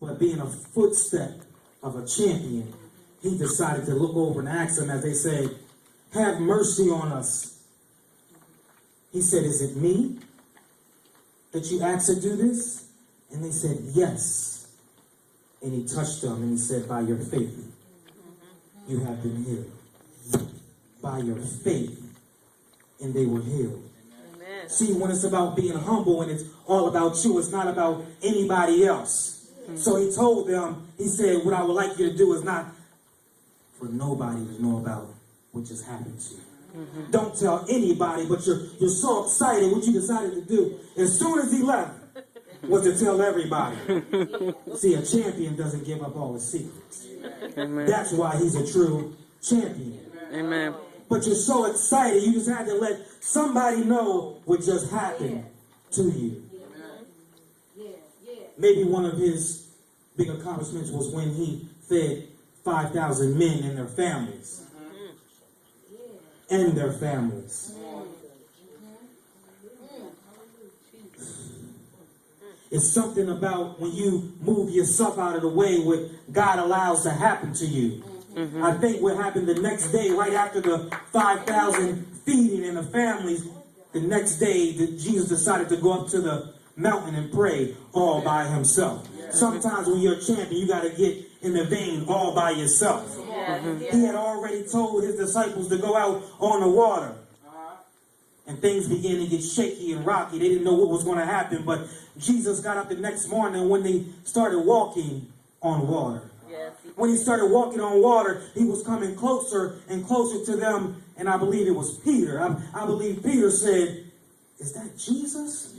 But being a footstep of a champion, he decided to look over and ask them, as they say, have mercy on us. He said, is it me that you asked to do this? And they said, yes. And he touched them and he said, by your faith, you have been healed. By your faith, and they were healed. Amen. See, when it's about being humble and it's all about you, it's not about anybody else. So he told them, he said, what I would like you to do is not for nobody to know about what just happened to you. Mm-hmm. Don't tell anybody, but you're so excited. What you decided to do as soon as he left was to tell everybody. See, a champion doesn't give up all his secrets. Amen. That's why he's a true champion. Amen. But you're so excited, you just had to let somebody know what just happened to you. Maybe one of his big accomplishments was when he fed 5,000 men and their families. And their families. It's something about when you move yourself out of the way, what God allows to happen to you. Mm-hmm. I think what happened the next day, right after the 5,000 feeding and the families, the next day that Jesus decided to go up to the mountain and pray all by himself. Sometimes when you're a champion, you got to get in the vein all by yourself. He had already told his disciples to go out on the water. And things began to get shaky and rocky. They didn't know what was going to happen. But Jesus got up the next morning when they started walking on water. When he started walking on water, he was coming closer and closer to them. And I believe it was Peter. I believe Peter said, is that Jesus?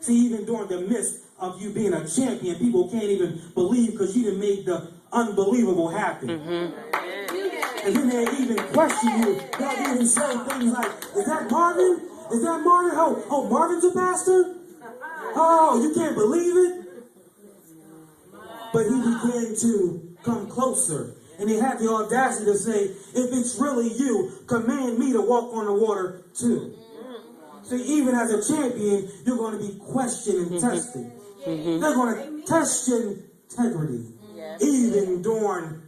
See, even during the midst of you being a champion, people can't even believe because you done made the unbelievable happen. And then they even question you. They'll even say things like, is that Marvin? Is that Marvin? Oh, Marvin's a pastor? Oh, you can't believe it? But he began to come closer. And he had the audacity to say, if it's really you, command me to walk on the water too. See, even as a champion, you're going to be questioned and tested. They're going to test your integrity. Even during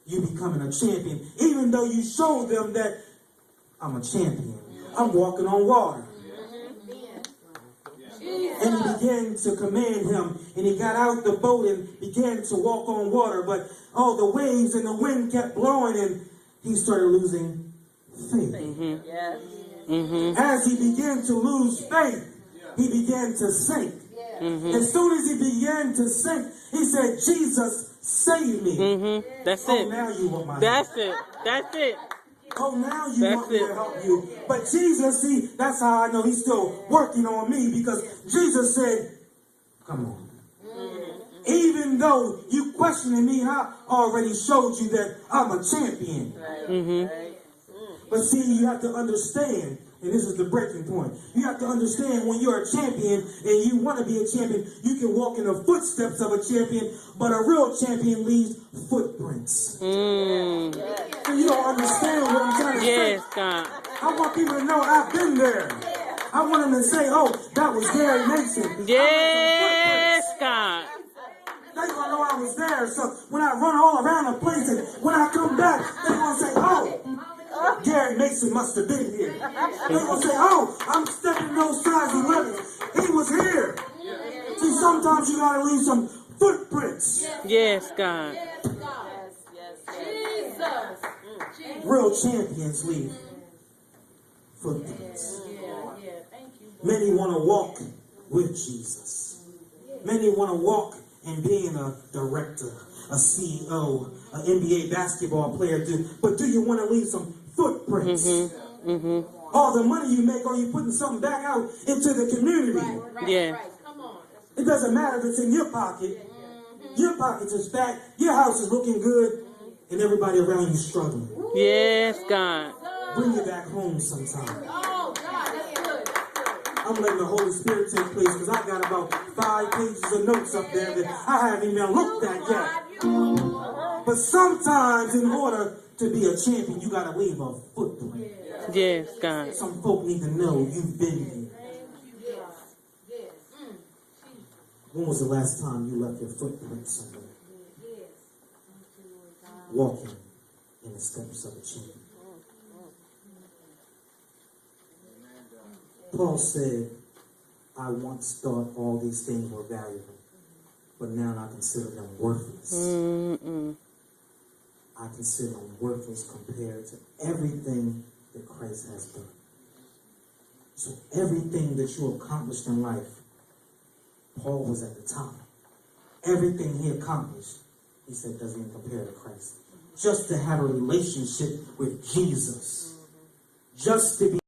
you becoming a champion. Even though you showed them that I'm a champion. I'm walking on water. And he began to command him. And he got out the boat and began to walk on water. But all the waves and the wind kept blowing. And he started losing faith. As he began to lose faith, he began to sink. As soon as he began to sink, he said, Jesus, save me. That's oh, it. Now you want my That's help. That's it. Oh, now you want me to help you. But Jesus, see, that's how I know he's still working on me, because Jesus said, come on. Even though you questioning me, I already showed you that I'm a champion. But see, you have to understand, and this is the breaking point. You have to understand when you're a champion and you want to be a champion, you can walk in the footsteps of a champion, but a real champion leaves footprints. So you don't understand what I'm trying to say. Yes, God. I want people to know I've been there. I want them to say, oh, that was Gary Mason. Yes, God. They're going to know I was there. So when I run all around the place and when I come back, they're going to say, oh, Gary Mason must have been here. They're going to say, oh, I'm stepping those size 11s. He was here. See, sometimes you got to leave some footprints. Yes, God. Real champions leave footprints. Many want to walk with Jesus. Many want to walk in being a director, a CEO, an NBA basketball player. But do you want to leave some footprints? All the money you make, are you putting something back out into the community? Yeah. It doesn't matter if it's in your pocket. Your pockets are stacked. Your house is looking good. And everybody around you struggling. Yes, God. Bring it back home sometime. I'm letting the Holy Spirit take place because I got about 5 pages of notes up there that I haven't even looked at yet. But sometimes in order to be a champion, you got to leave a footprint. Yes, God. Some folk need to know you've been here. When was the last time you left your footprint somewhere? Walking in the steps of a champion. Paul said, I once thought all these things were valuable, but now I consider them worthless. I consider them worthless compared to everything that Christ has done. So everything that you accomplished in life, Paul was at the top. Everything he accomplished, he said, doesn't even compare to Christ. Just to have a relationship with Jesus. Just to be